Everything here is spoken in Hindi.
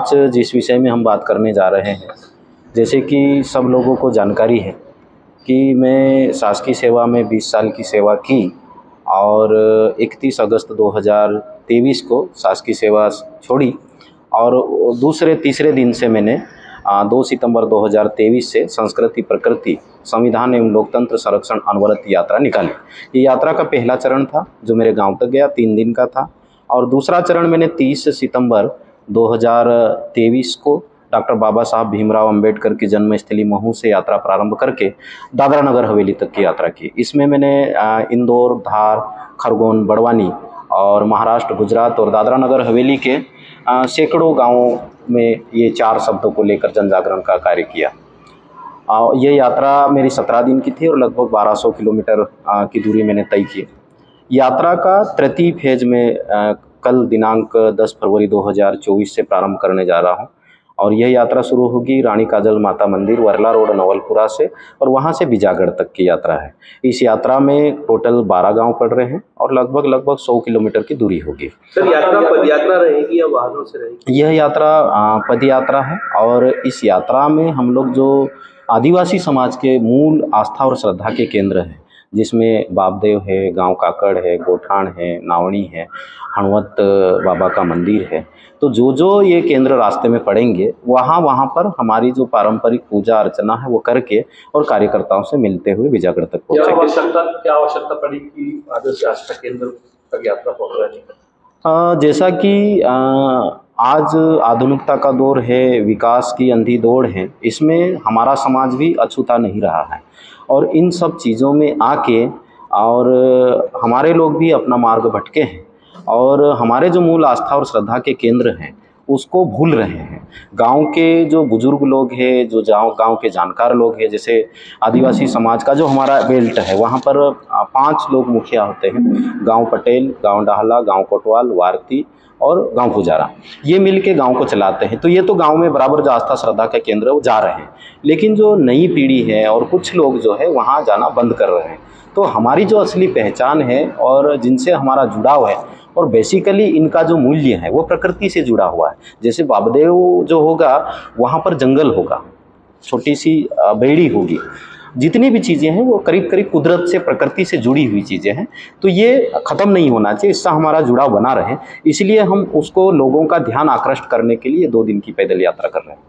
आज जिस विषय में हम बात करने जा रहे हैं, जैसे कि सब लोगों को जानकारी है कि मैं शासकीय सेवा में 20 साल की सेवा की और 31 अगस्त 2023 को शासकीय सेवा छोड़ी और दूसरे तीसरे दिन से मैंने 2 सितंबर 2023 से संस्कृति प्रकृति संविधान एवं लोकतंत्र संरक्षण अनवरत यात्रा निकाली। ये यात्रा का पहला चरण था जो मेरे गांव तक गया, 3 दिन का था, और दूसरा चरण मैंने 30 सितंबर 2023 को डॉक्टर बाबा साहब भीमराव अंबेडकर की जन्मस्थली महू से यात्रा प्रारंभ करके दादरा नगर हवेली तक की यात्रा की। इसमें मैंने इंदौर, धार, खरगोन, बड़वानी और महाराष्ट्र, गुजरात और दादरा नगर हवेली के सैकड़ों गांवों में ये 4 शब्दों को लेकर जन जागरण का कार्य किया। ये यात्रा मेरी 17 दिन की थी और लगभग 1200 किलोमीटर की दूरी मैंने तय की। यात्रा का तृतीय फेज में कल दिनांक 10 फरवरी 2024 से प्रारंभ करने जा रहा हूं और यह यात्रा शुरू होगी रानी काजल माता मंदिर, वर्ला रोड, नवलपुरा से और वहां से बीजागढ़ तक की यात्रा है। इस यात्रा में टोटल 12 गांव पड़ रहे हैं और लगभग 100 किलोमीटर की दूरी होगी। सर, यात्रा पदयात्रा रहेगी या वाहनों से रहेगी? यह यात्रा पदयात्रा है और इस यात्रा में हम लोग जो आदिवासी समाज के मूल आस्था और श्रद्धा के केंद्र हैं, जिसमें बापदेव है, गांव काकड़ है, गोठान है, नावणी है, हणवत बाबा का मंदिर है, तो जो ये केंद्र रास्ते में पड़ेंगे वहाँ पर हमारी जो पारंपरिक पूजा अर्चना है वो करके और कार्यकर्ताओं से मिलते हुए बीजागढ़ तक पहुँचेंगे। क्या आवश्यकता पड़ी कि आदर्श आस्था केंद्र तक यात्रा पहुँचने? जैसा कि आज आधुनिकता का दौर है, विकास की अंधी दौड़ है, इसमें हमारा समाज भी अछूता नहीं रहा है और इन सब चीज़ों में आके और हमारे लोग भी अपना मार्ग भटके हैं और हमारे जो मूल आस्था और श्रद्धा के केंद्र हैं उसको भूल रहे हैं। गांव के जो बुजुर्ग लोग हैं, जो गांव के जानकार लोग हैं, जैसे आदिवासी समाज का जो हमारा बेल्ट है वहाँ पर 5 लोग मुखिया होते हैं, गांव पटेल, गांव डाहला, गांव कोटवाल, वारती और गांव पुजारा, ये मिल के गाँव को चलाते हैं। तो ये तो गाँव में बराबर जो आस्था श्रद्धा का केंद्र है वो जा रहे हैं, लेकिन जो नई पीढ़ी है और कुछ लोग जो है वहाँ जाना बंद कर रहे हैं। तो हमारी जो असली पहचान है और जिनसे हमारा जुड़ाव है और बेसिकली इनका जो मूल्य है वो प्रकृति से जुड़ा हुआ है। जैसे बाबदेव जो होगा वहाँ पर जंगल होगा, छोटी सी बेड़ी होगी, जितनी भी चीज़ें हैं वो करीब करीब कुदरत से, प्रकृति से जुड़ी हुई चीज़ें हैं। तो ये ख़त्म नहीं होना चाहिए, इससे हमारा जुड़ाव बना रहे, इसलिए हम उसको लोगों का ध्यान आकृष्ट करने के लिए 2 दिन की पैदल यात्रा कर रहे हैं।